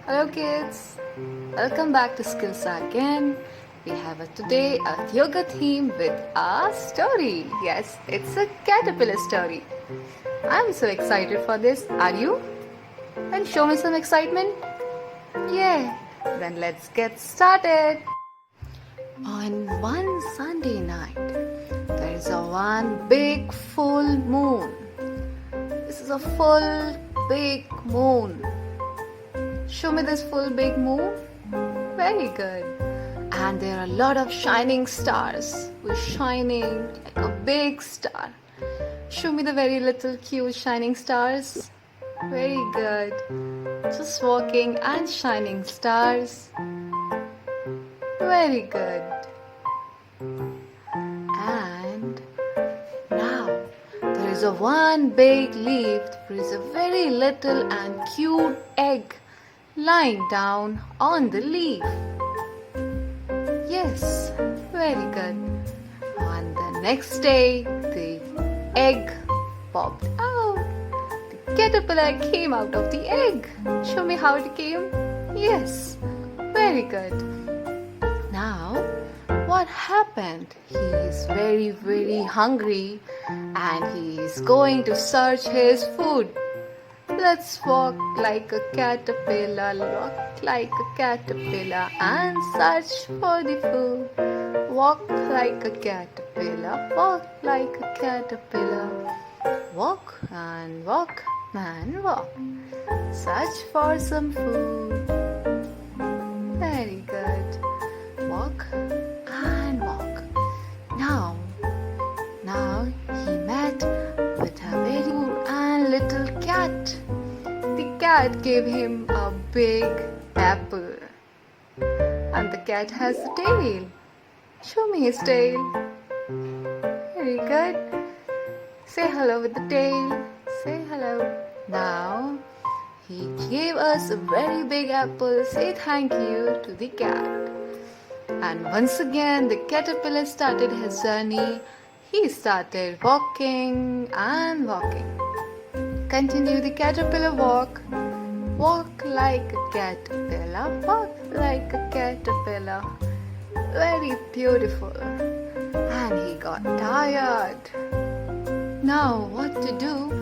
Hello kids, welcome back to Skilsa again. We have today a yoga theme with a story. Yes, it's a caterpillar story. I'm so excited for this. Are you? Then show me some excitement. Yeah, then let's get started. On one Sunday night, there is a one big full moon. This is a full big moon. Show me this full big moon. Very good. And there are a lot of shining stars who's shining like a big star. Show me the very little cute shining stars. Very good. Just walking and shining stars. Very good. And now there is a one big leaf. There is a very little and cute egg lying down on the leaf. Yes, very good. On the next day, the egg popped out. The caterpillar came out of the egg. Show me how it came. Yes, very good. Now, what happened? He is very, very hungry and he is going to search his food. Let's walk like a caterpillar, walk like a caterpillar and search for the food. Walk like a caterpillar, walk like a caterpillar. Walk and walk and walk. Search for some food. Very good. Walk and walk. Now he met with a very and little cat. The cat gave him a big apple. And the cat has a tail. Show me his tail. Very good. Say hello with the tail. Say hello. Now, he gave us a very big apple. Say thank you to the cat. And once again, the caterpillar started his journey. He started walking and walking. Continue the caterpillar walk. Walk like a caterpillar. Walk like a caterpillar. Very beautiful. And he got tired. Now what to do?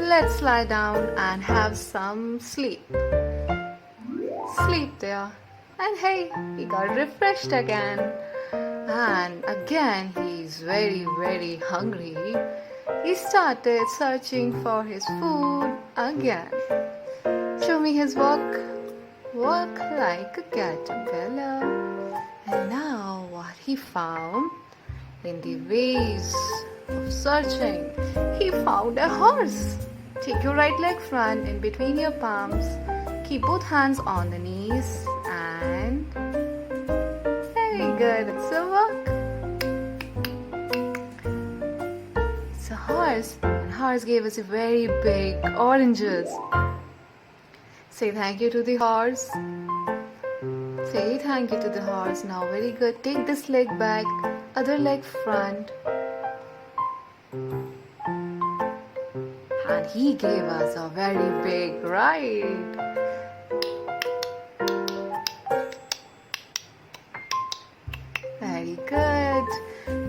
Let's lie down and have some sleep. Sleep there. And hey, he got refreshed again. And again he's very, very hungry. He started searching for his food again. Show me his walk. Walk like a caterpillar. And now what he found in the ways of searching, he found a horse. Take your right leg front in between your palms. Keep both hands on the knees and very good. It's a walk. It's a horse, and horse gave us a very big oranges. Say thank you to the horse. Say thank you to the horse. Now very good. Take this leg back, other leg front. And he gave us a very big ride. Very good.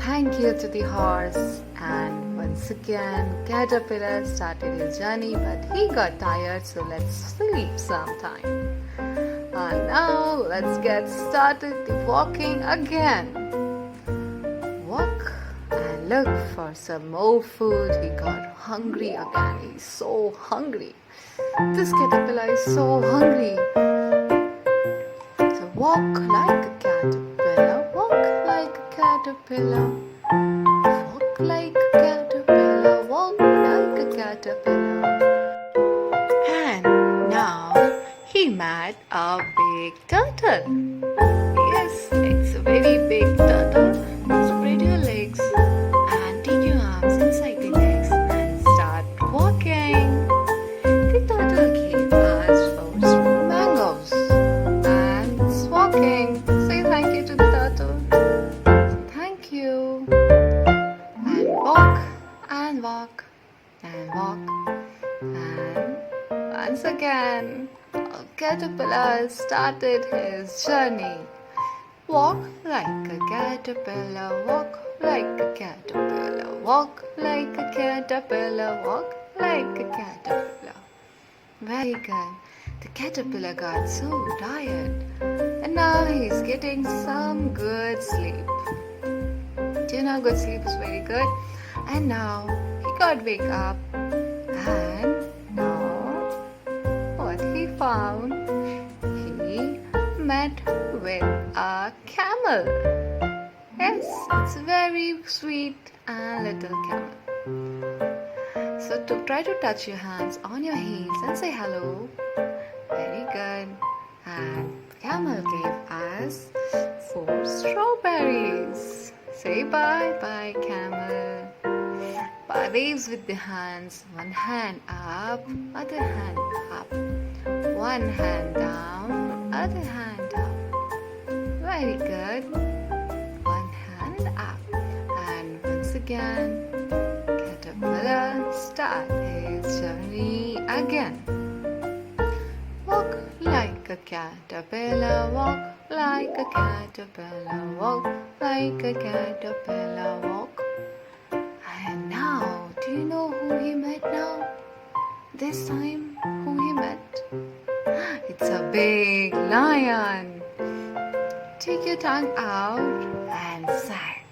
Thank you to the horse. And once again, caterpillar started his journey, but he got tired, so let's sleep sometime. And now let's get started the walking again. Walk and look for some more food. He got hungry again. He's so hungry. This caterpillar is so hungry. So walk like a caterpillar. Walk like a caterpillar. Walk like a caterpillar. Walk like a caterpillar. And now he met a big turtle. Yes, it's a very big turtle. Spread your legs and take your arms inside the legs and start walking. The turtle gave us fruits from mangoes and it's walking. Say thank you to the turtle. Say thank you. And walk and walk and walk. And once again, caterpillar started his journey. Walk like a caterpillar, walk like a caterpillar, walk like a caterpillar, walk like a caterpillar. Very good. The caterpillar got so tired and now he's getting some good sleep. Do you know good sleep is very good? And now he got wake up and now what he found? He met with a camel. Yes, it's very sweet and little camel. So try to touch your hands on your heels and say hello. Very good. And camel gave us 4 strawberries. Say bye bye, camel. Waves with the hands. One hand up, other hand up. One hand down, other hand up. Very good. One hand up. And once again, caterpillar start his journey again. Walk like a caterpillar, walk like a caterpillar, walk like a caterpillar, walk. And now, do you know who he met now? This time, who he met? It's a big lion. Take your tongue out and sigh.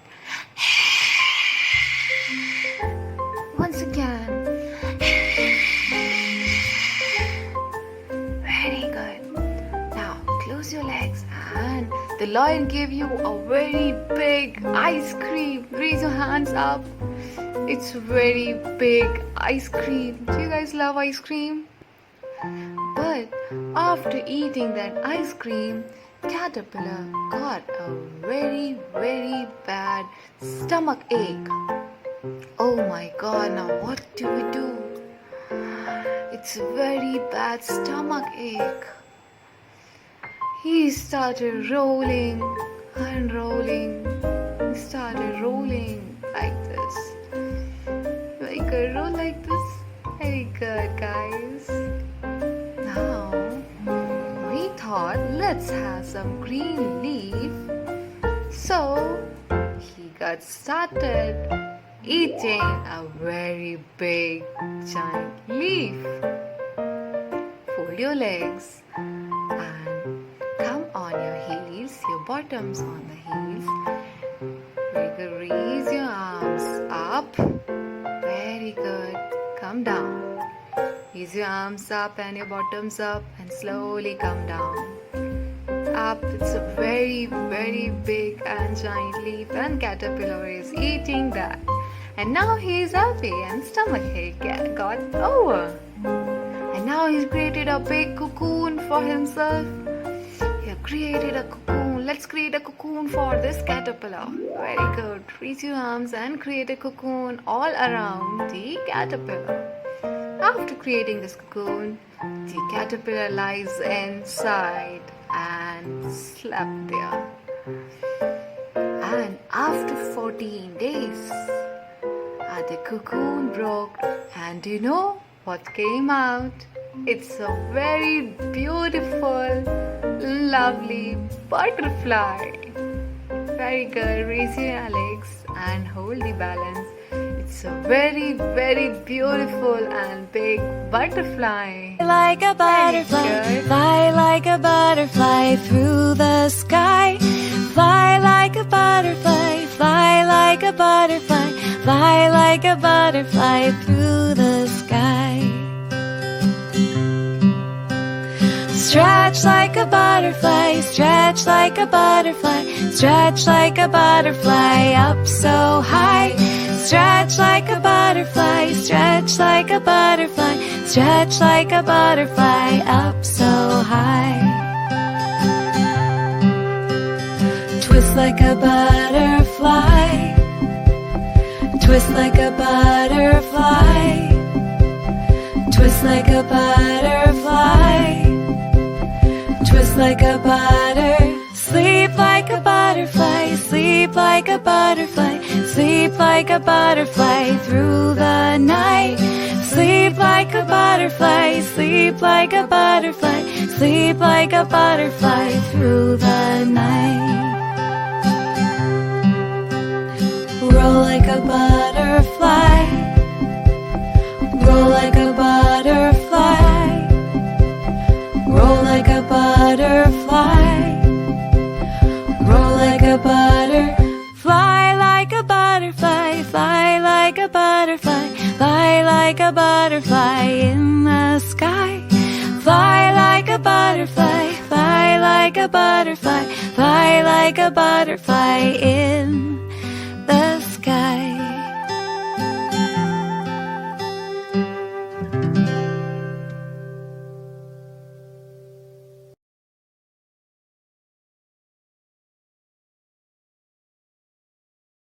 Once again. Very good. Now close your legs and the lion gave you a very big ice cream. Raise your hands up. It's very big ice cream. Do you guys love ice cream? But after eating that ice cream, caterpillar got a very bad stomach ache. Oh my god, now what do we do? It's a very bad stomach ache. He started rolling and rolling. He started rolling like this. Very good, roll like this. Very good, guys. Now, we thought let's have some green leaf. So, he got started eating a very big giant leaf. Fold your legs and come on your heels, your bottoms on the heels. Very good. Raise your arms up. Very good. Come down. Raise your arms up and your bottoms up and slowly come down. Up. It's a very big and giant leaf and caterpillar is eating that. And now he is happy and stomach ache got over. And now he's created a big cocoon for himself. He created a cocoon. Let's create a cocoon for this caterpillar. Very good. Raise your arms and create a cocoon all around the caterpillar. After creating this cocoon, the caterpillar lies inside and slept there. And after 14 days, the cocoon broke, and do you know what came out? It's a very beautiful, lovely butterfly. Very good. Raise your legs and hold the balance. It's a very beautiful and big butterfly. Like a butterfly, fly like a butterfly through the sky. Fly like a butterfly, fly like a butterfly, fly like a butterfly through the sky. Stretch like a butterfly, stretch like a butterfly, stretch like a butterfly up so high. Stretch like a butterfly, stretch like a butterfly, stretch like a butterfly up so high. Twist like a butterfly, twist like a butterfly, twist like a butterfly, twist like a butter. Sleep like a butterfly, sleep like a butterfly, sleep like a butterfly through the night. Sleep like a a butterfly, sleep like a butterfly, sleep like a butterfly through the night. Roll like a butterfly, roll like a butterfly, roll like a butterfly, roll like a fly like a butterfly, fly like a butterfly, fly like a butterfly in the sky. Fly like a butterfly, fly like a butterfly, fly like a butterfly in the